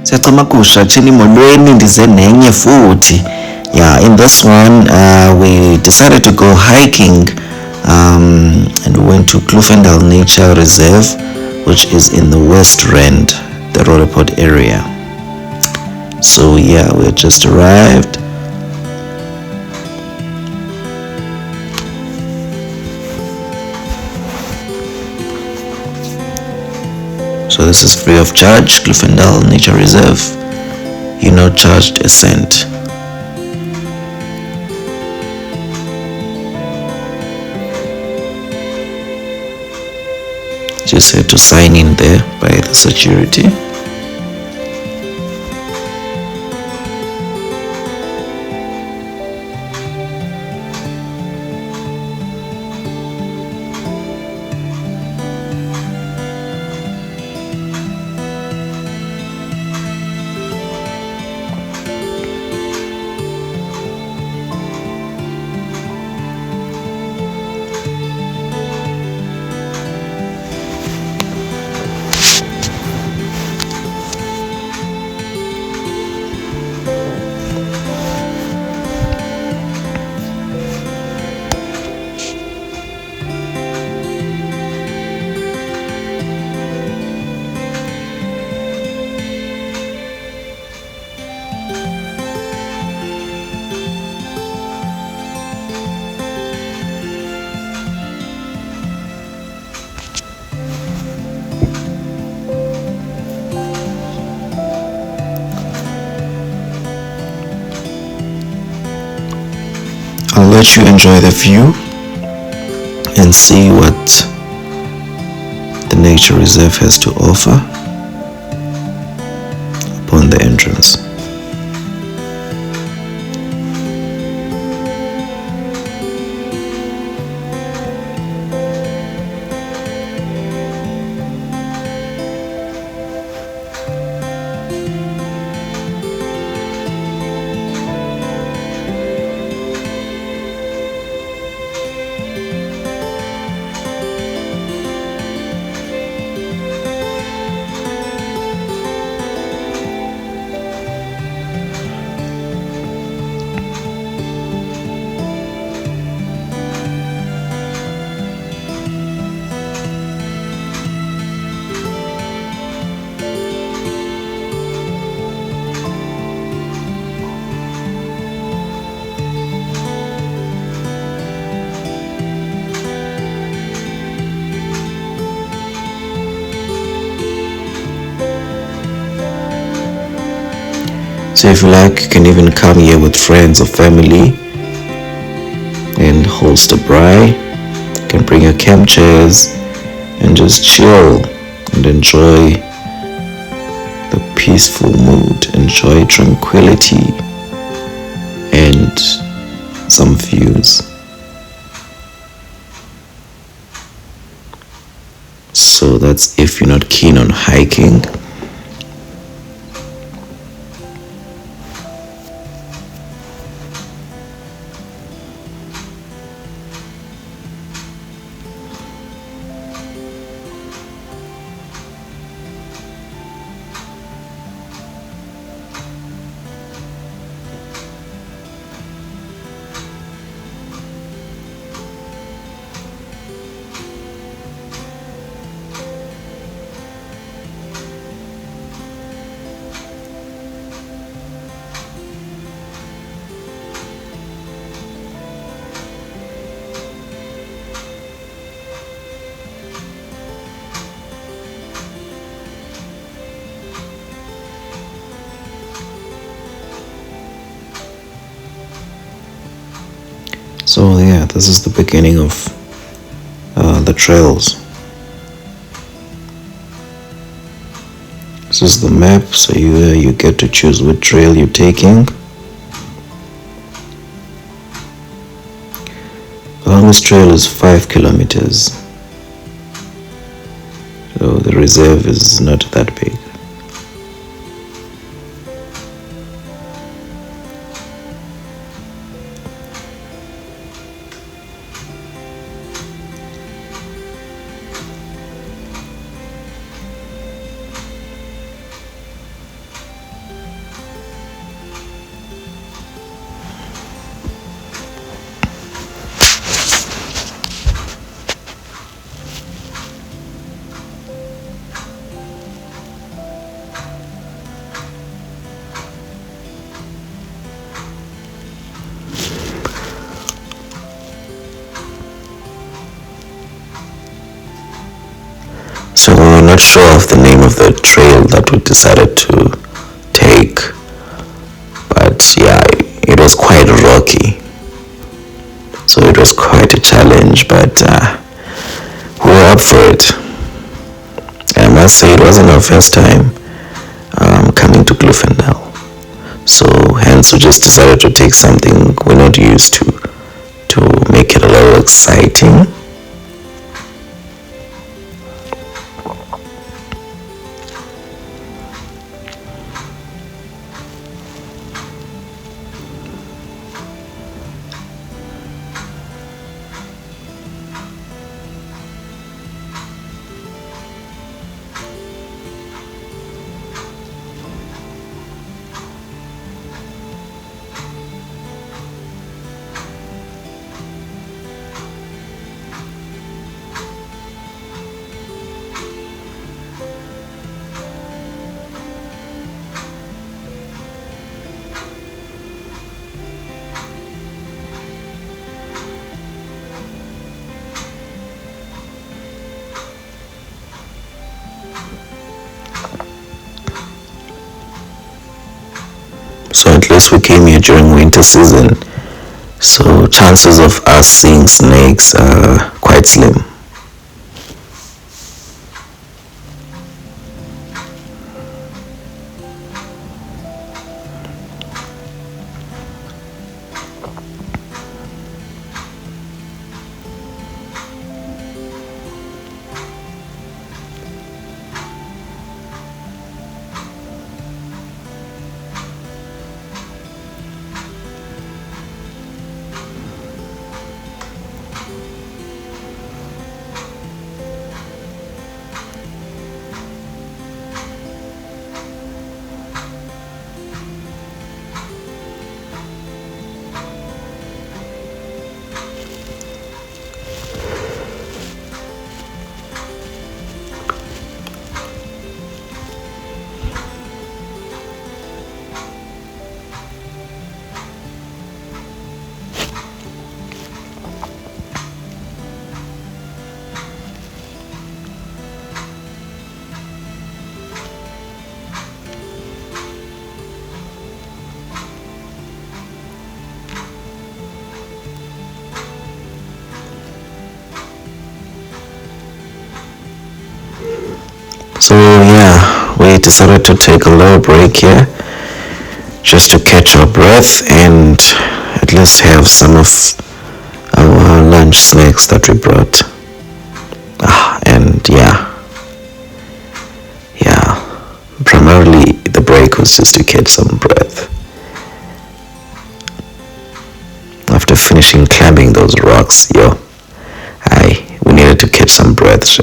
Siyacima kusha thini molweni ndize nenye futhi. Yeah, in this one we decided to go hiking and we went to Kloofendal Nature Reserve, which is in the West Rand, the Roodepoort area. So yeah, we just arrived. So this is free of charge, Kloofendal Nature Reserve. You're not charged a cent. Just had to sign in there by the security. I'll let you enjoy the view and see what the nature reserve has to offer upon the entrance. So if you like, you can even come here with friends or family and host a braai. You can bring your camp chairs and just chill and enjoy the peaceful mood, enjoy tranquility and some views. So that's if you're not keen on hiking. So yeah, this is the beginning of the trails. This is the map, so you get to choose which trail you're taking. The longest trail is 5 kilometers. So the reserve is not that big. not sure of the name of the trail that we decided to take, but yeah, it was quite rocky, so it was quite a challenge, but we were up for it. I must say it wasn't our first time coming to Kloofendal, so hence we just decided to take something we're not used to make it a little exciting. So at least we came here during winter season, so chances of us seeing snakes are quite slim. So yeah, we decided to take a little break here just to catch our breath and at least have some of our lunch snacks that we brought. And primarily the break was just to catch some breath. After finishing climbing those rocks, we needed to catch some breath.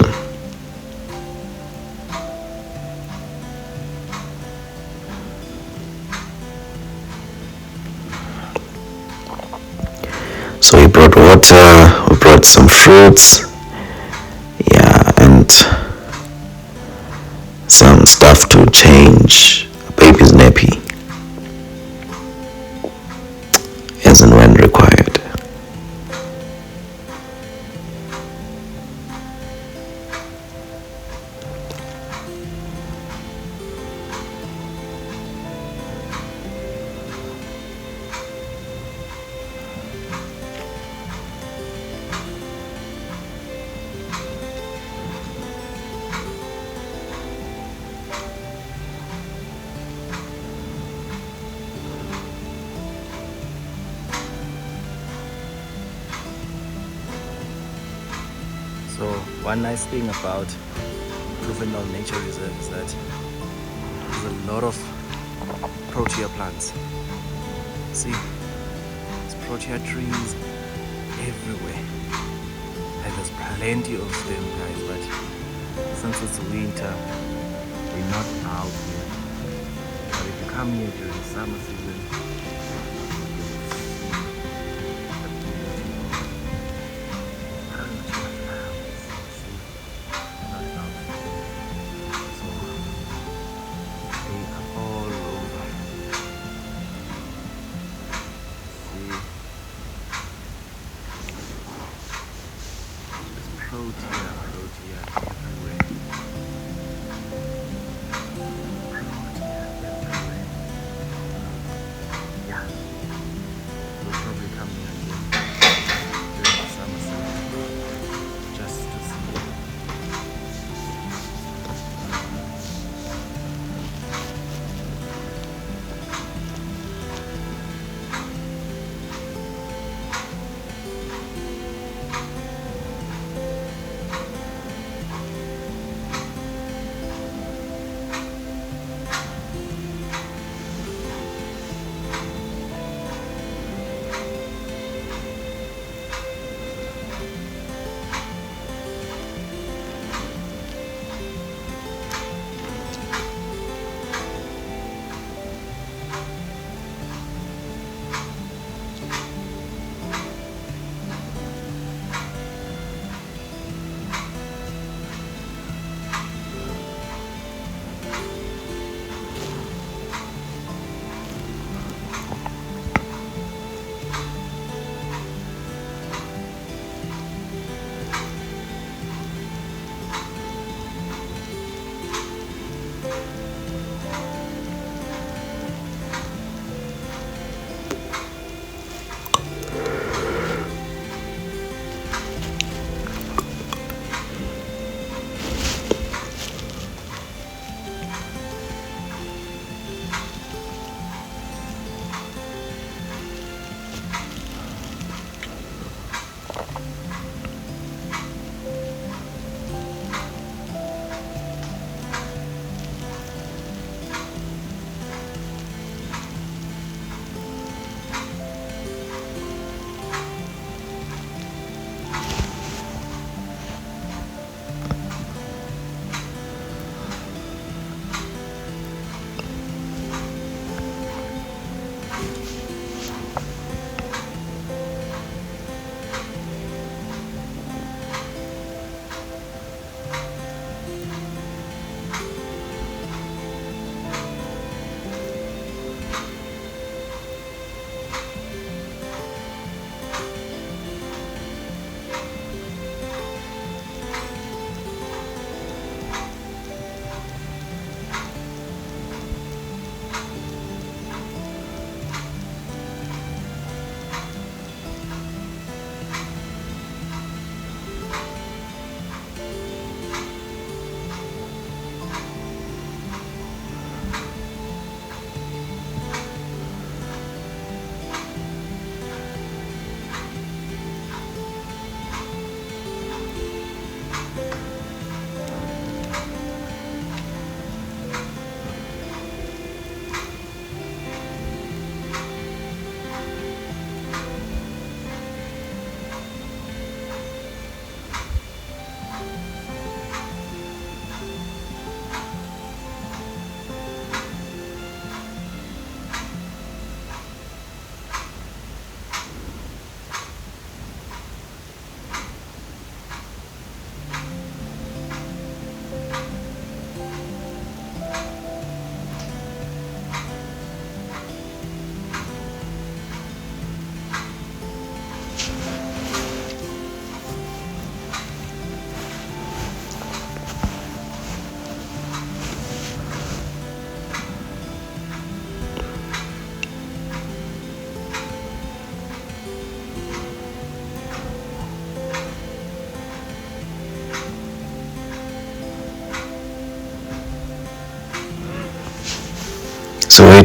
So we brought water, we brought some fruits, and some stuff to change a baby's nappy as and when required. So one nice thing about Kloofendal Nature Reserve is that there's a lot of protea plants. See, there's protea trees everywhere, and there's plenty of them, guys. But since it's winter, we're not out here. But if you come here during summer season, protea everywhere.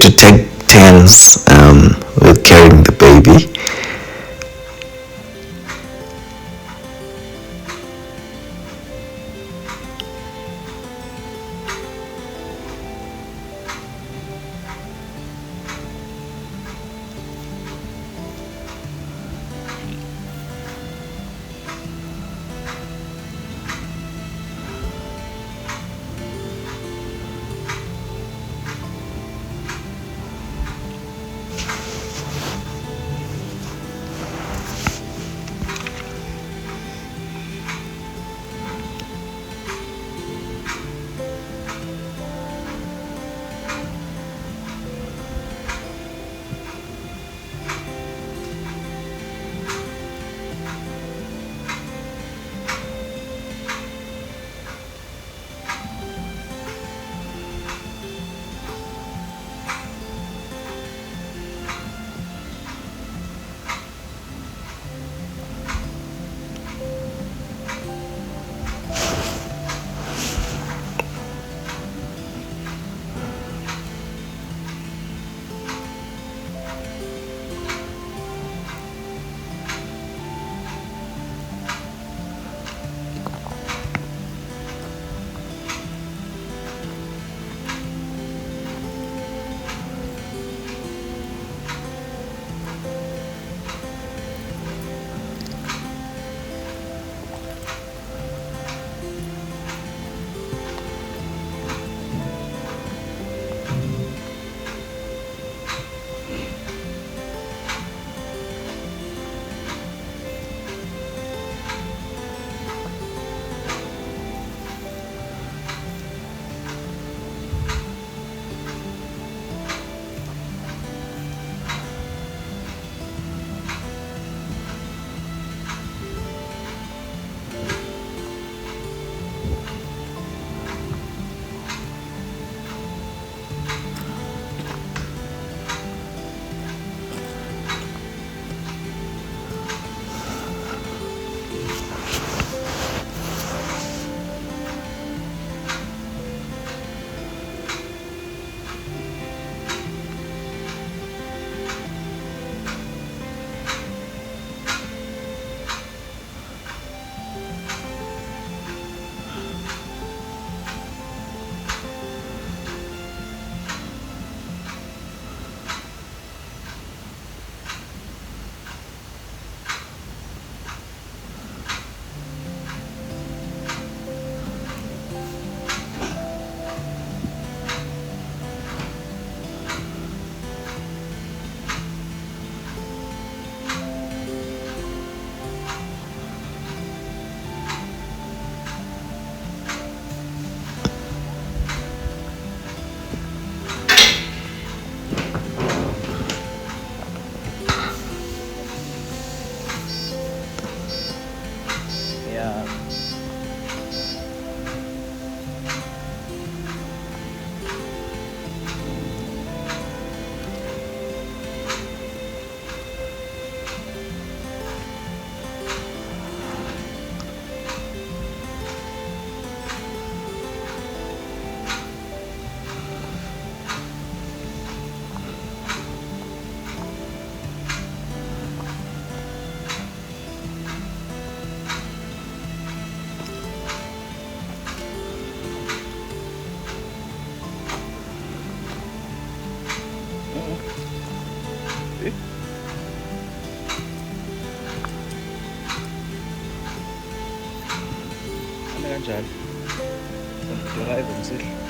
to take turns with carrying the baby. kanjani? Drive umsihle.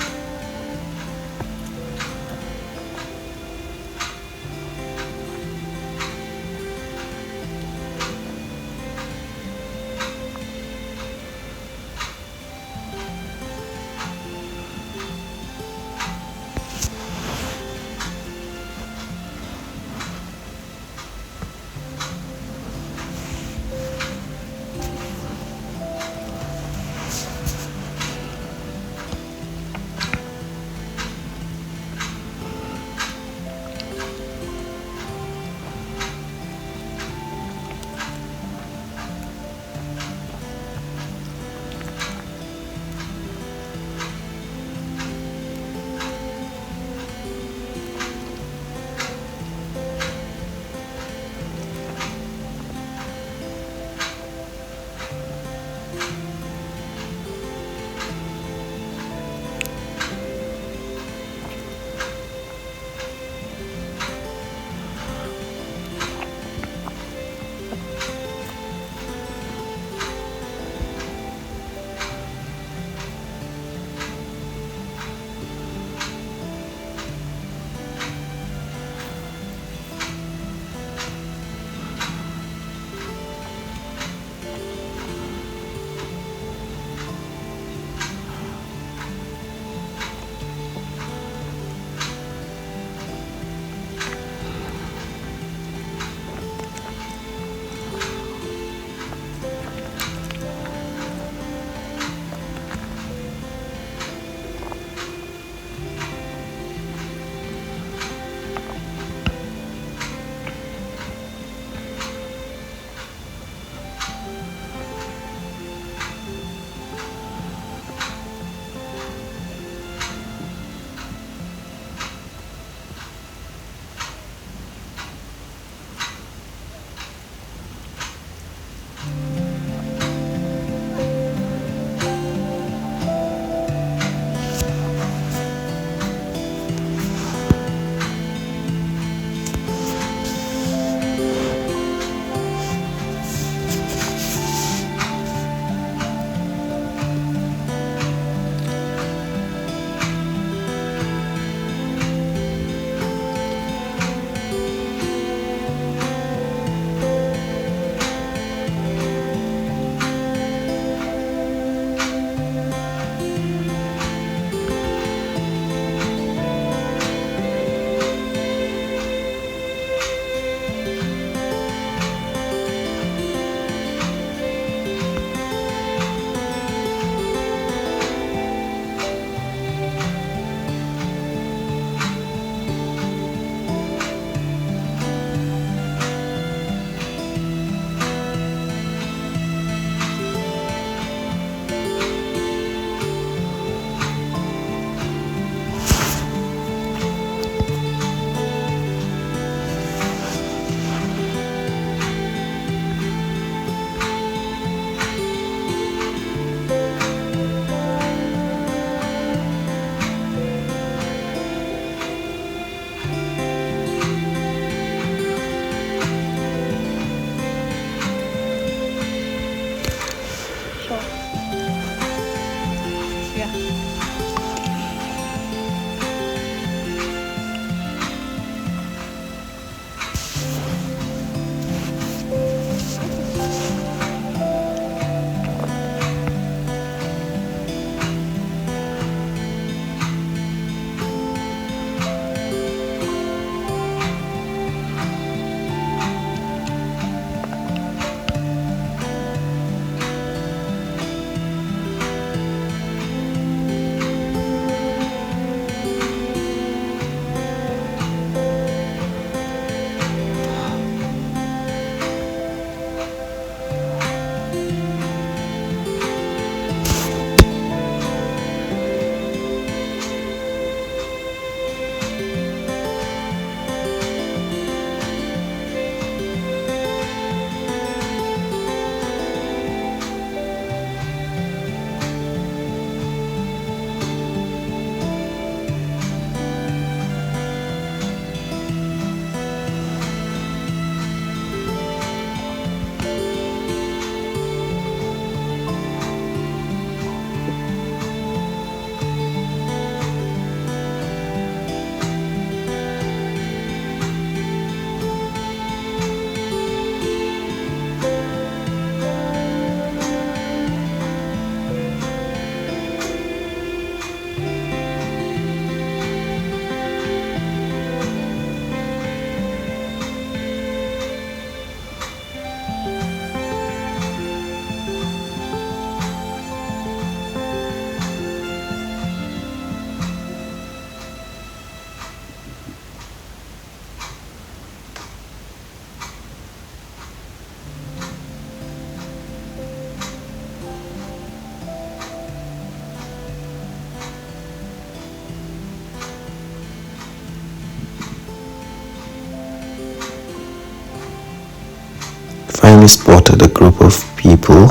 finally spotted a group of people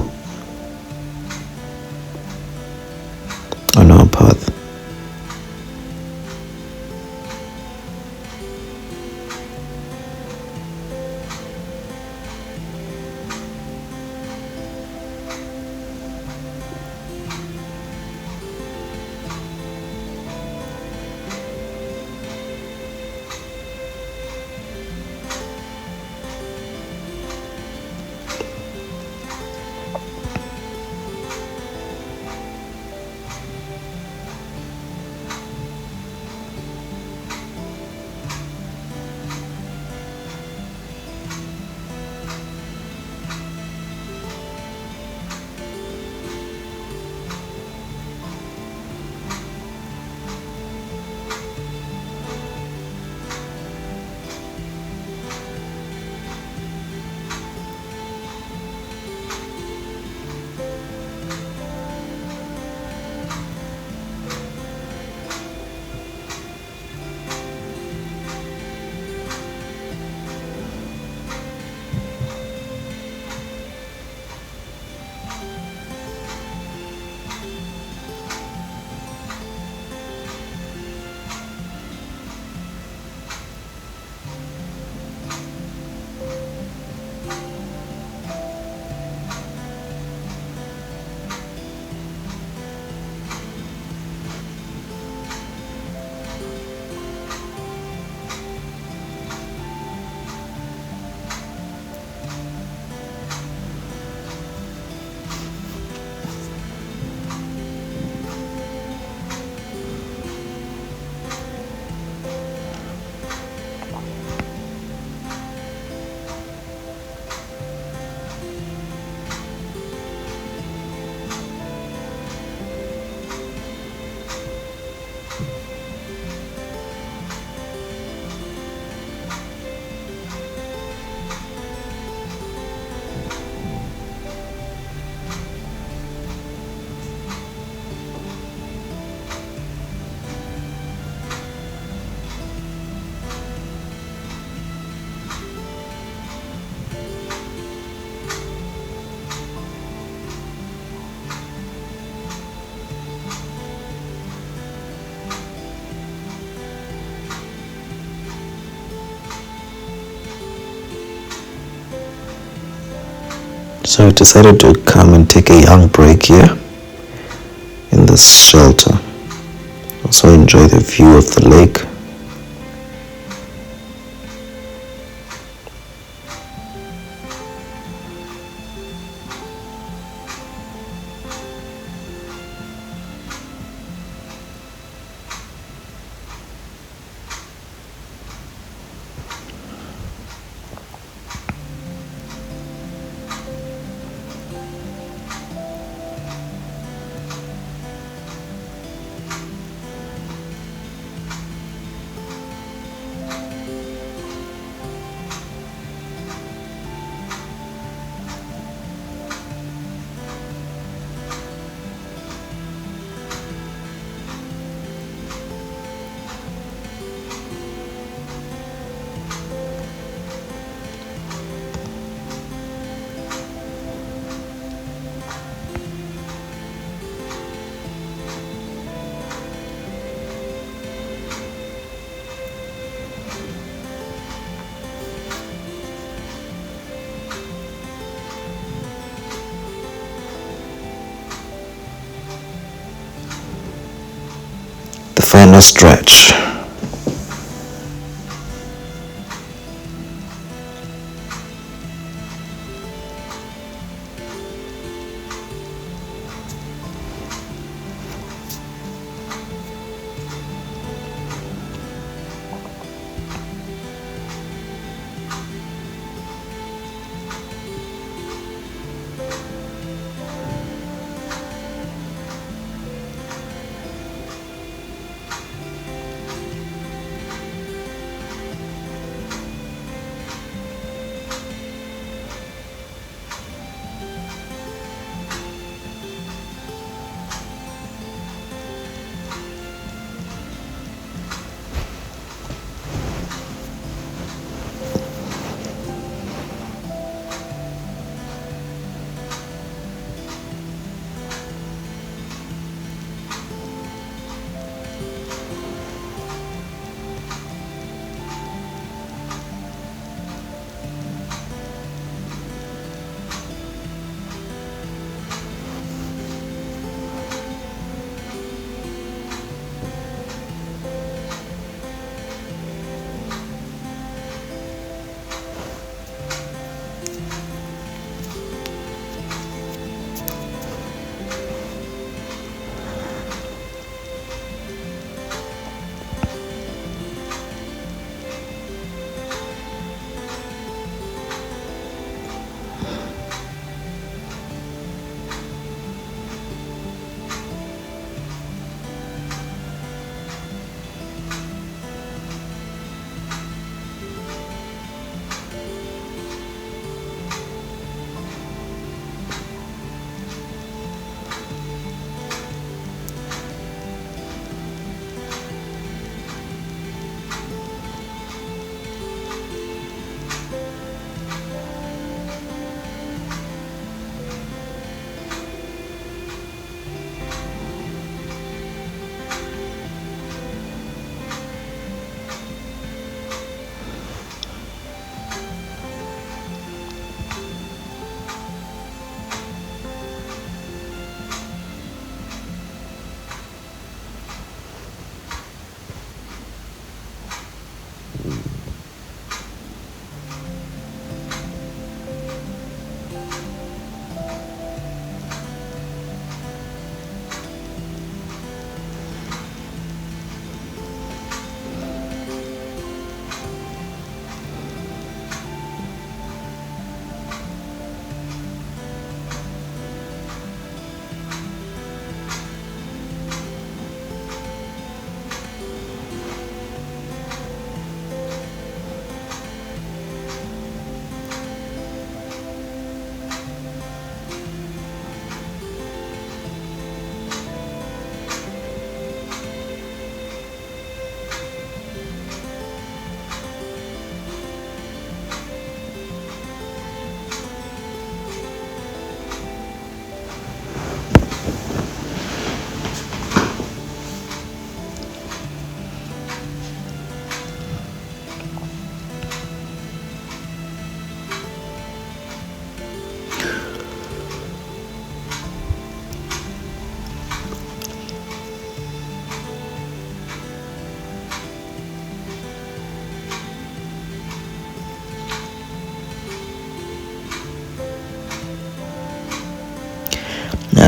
on our path. So I decided to come and take a young break here in this shelter. Also enjoy the view of the lake. The final stretch.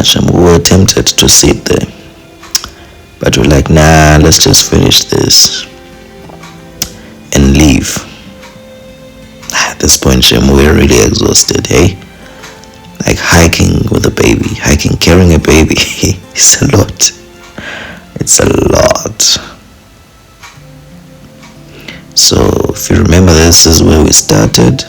much, and we were tempted to sit there, but we're like, nah, let's just finish this and leave. At this point, we were really exhausted, hey? Like hiking with a baby, carrying a baby, it's a lot. It's a lot. So if you remember, this is where we started.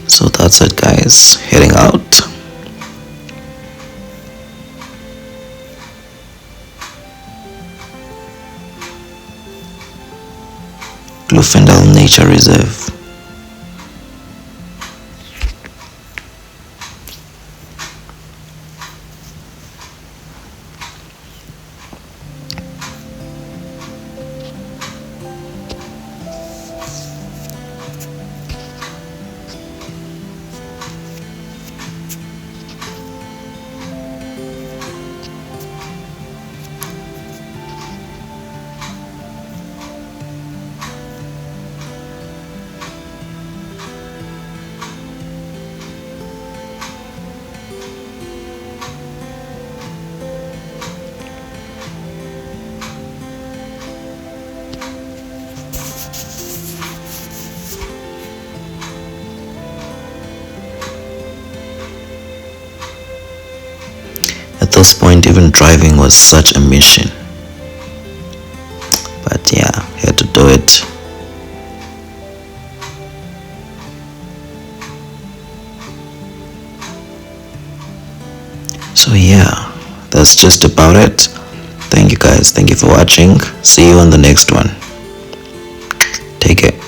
So that's it, guys. Heading out. Kloofendal Nature Reserve. At this point, even driving was such a mission. But yeah, had to do it. So yeah, that's just about it. Thank you guys. Thank you for watching. See you on the next one. Take care.